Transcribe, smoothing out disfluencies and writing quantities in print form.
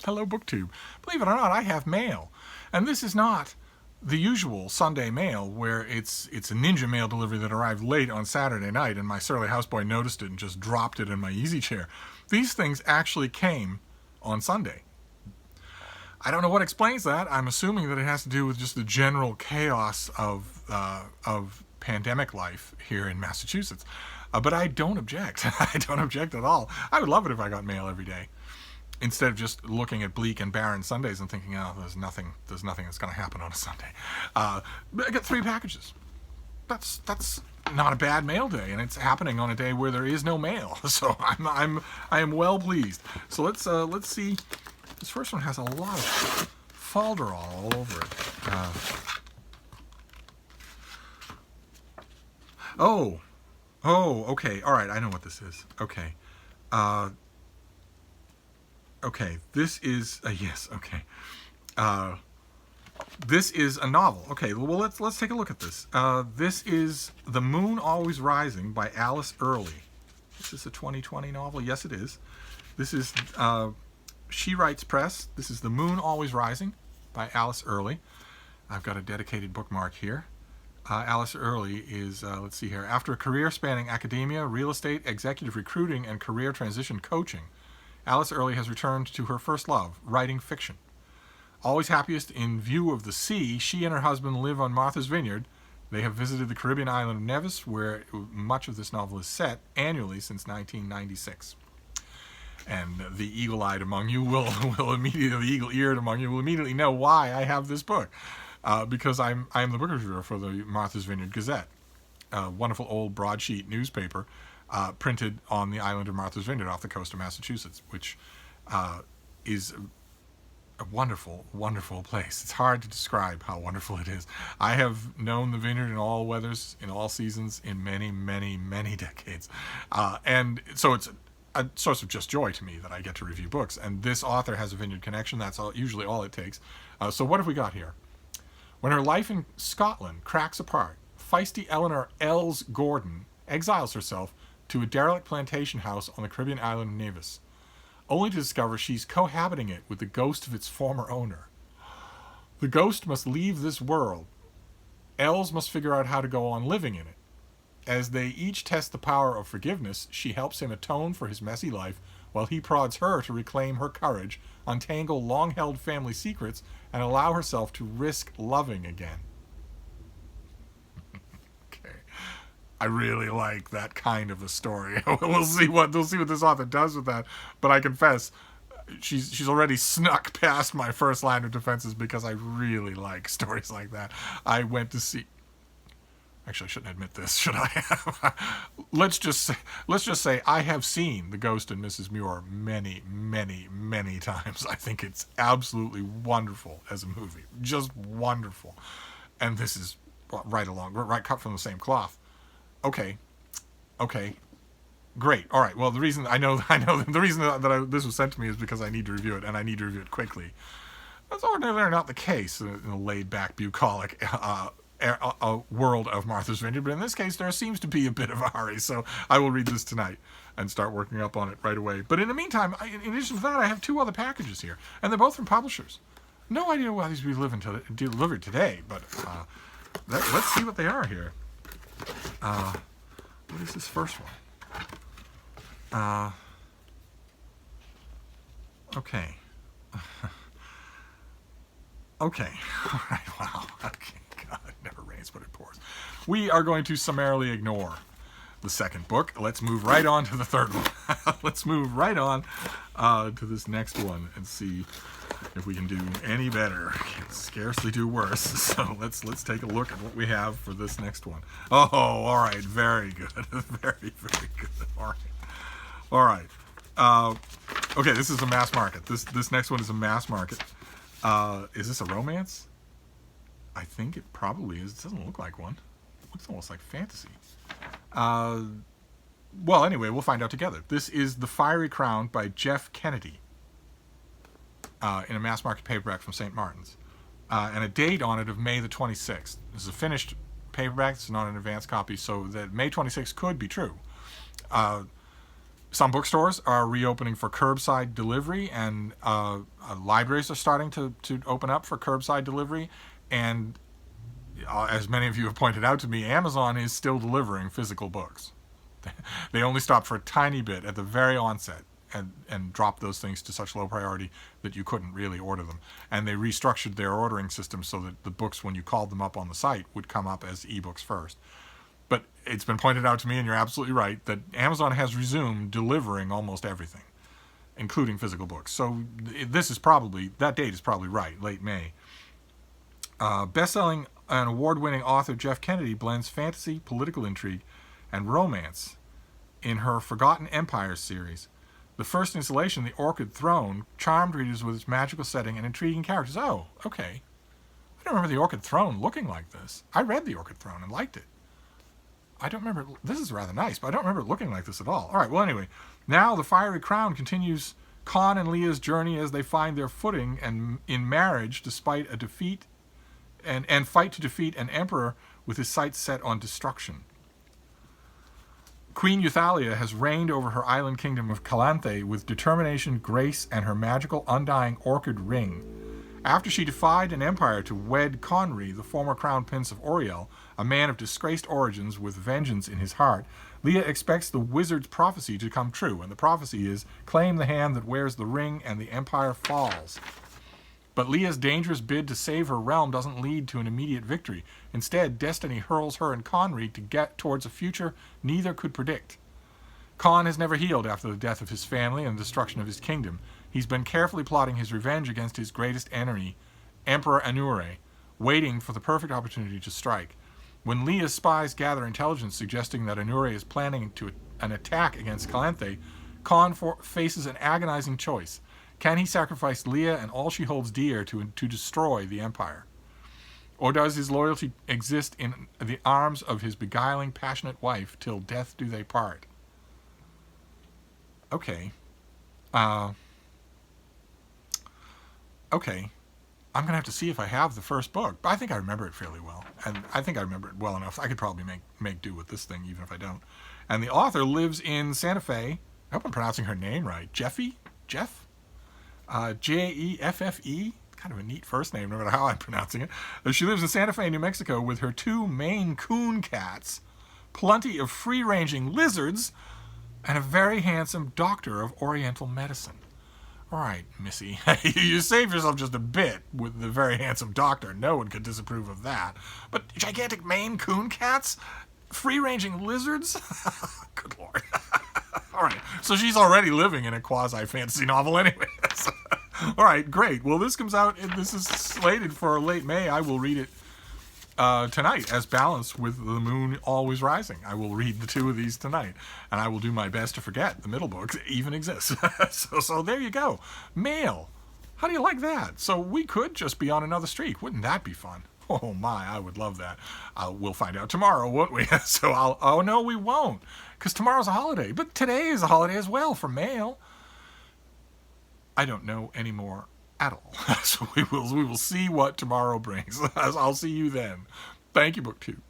Hello, BookTube. Believe it or not, I have mail. And this is not the usual Sunday mail where it's a ninja mail delivery that arrived late on Saturday night and my surly houseboy noticed it and just dropped it in my easy chair. These things actually came on Sunday. I don't know what explains that. I'm assuming that it has to do with just the general chaos of pandemic life here in Massachusetts. But I don't object. I don't object at all. I would love it if I got mail every day, instead of just looking at bleak and barren Sundays and thinking, oh, there's nothing that's going to happen on a Sunday. I got 3 packages. That's not a bad mail day, and it's happening on a day where there is no mail. So I am well pleased. So let's see. This first one has a lot of falderall all over it. Okay. All right, I know what this is. Okay. Okay, this is yes. Okay, this is a novel. Okay, well let's take a look at this. This is The Moon Always Rising by Alice Earley. Is this a 2020 novel? Yes, it is. This is She Writes Press. This is The Moon Always Rising by Alice Earley. I've got a dedicated bookmark here. Alice Earley is, let's see here, after a career spanning academia, real estate, executive recruiting, and career transition coaching, Alice Earley has returned to her first love, writing fiction. Always happiest in view of the sea, she and her husband live on Martha's Vineyard. They have visited the Caribbean island of Nevis, where much of this novel is set, annually since 1996. And the eagle-eyed among you will immediately, the eagle-eared among you will immediately know why I have this book. Because I am the book reviewer for the Martha's Vineyard Gazette, a wonderful old broadsheet newspaper printed on the island of Martha's Vineyard off the coast of Massachusetts, which is a wonderful, wonderful place. It's hard to describe how wonderful it is. I have known the vineyard in all weathers, in all seasons, in many, many, many decades. And so it's a source of just joy to me that I get to review books. And this author has a vineyard connection. That's usually all it takes. So what have we got here? When her life in Scotland cracks apart, feisty Eleanor Els Gordon exiles herself to a derelict plantation house on the Caribbean island of Nevis, only to discover she's cohabiting it with the ghost of its former owner. The ghost must leave this world. Els must figure out how to go on living in it. As they each test the power of forgiveness, she helps him atone for his messy life, while he prods her to reclaim her courage, untangle long-held family secrets, and allow herself to risk loving again. Okay, I really like that kind of a story. We'll see what this author does with that. But I confess, she's already snuck past my first line of defenses because I really like stories like that. I went to see. Actually, I shouldn't admit this, should I? Let's just say I have seen The Ghost and Mrs Muir many, many, many times. I think it's absolutely wonderful as a movie, just wonderful. And this is right cut from the same cloth. Okay, great. All right. Well, the reason the reason that this was sent to me is because I need to review it, and I need to review it quickly. That's ordinarily not the case in a laid-back, bucolic a world of Martha's Vineyard, but in this case there seems to be a bit of a hurry, so I will read this tonight and start working up on it right away. But in the meantime, in addition to that, I have 2 other packages here, and they're both from publishers. No idea why these will be delivered today, but let's see what they are here. What is this first one? Okay. Okay. All right. Wow. Okay. God, it never rains but it pours. We are going to summarily ignore the second book. Let's move right on to the third one. Let's move right on to this next one and see if we can do any better. Can scarcely do worse. So let's take a look at what we have for this next one. Oh, all right. Very good. Very, very good. All right. Okay, this is a mass market. This next one is a mass market. Is this a romance? I think it probably is. It doesn't look like one. It looks almost like fantasy. Well, anyway, we'll find out together. This is The Fiery Crown by Jeff Kennedy in a mass market paperback from St. Martin's. And a date on it of May the 26th. This is a finished paperback. It's not an advance copy, so that May 26th could be true. Some bookstores are reopening for curbside delivery, and libraries are starting to open up for curbside delivery. And as many of you have pointed out to me, Amazon is still delivering physical books. They only stopped for a tiny bit at the very onset and dropped those things to such low priority that you couldn't really order them. And they restructured their ordering system so that the books, when you called them up on the site, would come up as ebooks first. But it's been pointed out to me, and you're absolutely right, that Amazon has resumed delivering almost everything, including physical books. So this is probably, that date is probably right, late May. Best-selling and award-winning author Jeff Kennedy blends fantasy, political intrigue, and romance in her Forgotten Empires series. The first installation, The Orchid Throne, charmed readers with its magical setting and intriguing characters. Oh, okay. I don't remember The Orchid Throne looking like this. I read The Orchid Throne and liked it. I don't remember, this is rather nice, but I don't remember it looking like this at all. All right, well, anyway, now The Fiery Crown continues Con and Leah's journey as they find their footing and in marriage despite a defeat and fight to defeat an emperor with his sights set on destruction. Queen Euthalia has reigned over her island kingdom of Calanthe with determination, grace, and her magical undying orchid ring. After she defied an empire to wed Conry, the former crown prince of Oriel, a man of disgraced origins with vengeance in his heart, Leah expects the wizard's prophecy to come true, and the prophecy is, claim the hand that wears the ring and the empire falls. But Leah's dangerous bid to save her realm doesn't lead to an immediate victory. Instead, destiny hurls her and Conry to get towards a future neither could predict. Con has never healed after the death of his family and the destruction of his kingdom. He's been carefully plotting his revenge against his greatest enemy, Emperor Anure, waiting for the perfect opportunity to strike. When Leah's spies gather intelligence suggesting that Anure is planning an attack against Calanthe, Con faces an agonizing choice. Can he sacrifice Leah and all she holds dear to destroy the empire? Or does his loyalty exist in the arms of his beguiling, passionate wife till death do they part? Okay. Okay. I'm going to have to see if I have the first book. But I think I remember it fairly well. And I think I remember it well enough. I could probably make do with this thing, even if I don't. And the author lives in Santa Fe. I hope I'm pronouncing her name right. Jeff? Jeffe? Kind of a neat first name, no matter how I'm pronouncing it. She lives in Santa Fe, New Mexico, with her 2 Maine Coon cats, plenty of free-ranging lizards, and a very handsome doctor of Oriental medicine. All right, Missy, you save yourself just a bit with the very handsome doctor. No one could disapprove of that. But gigantic Maine Coon cats? Free-ranging lizards? Good Lord. All right, so she's already living in a quasi-fantasy novel anyway. All right, great. Well, this comes out, and this is slated for late May. I will read it tonight as balanced with The Moon Always Rising. I will read the 2 of these tonight, and I will do my best to forget the middle book even exists. So there you go. Mail. How do you like that? So we could just be on another streak. Wouldn't that be fun? Oh my, I would love that. We'll find out tomorrow, won't we? Oh no, we won't, because tomorrow's a holiday. But today is a holiday as well for mail. I don't know anymore at all. So we will see what tomorrow brings. I'll see you then. Thank you, BookTube.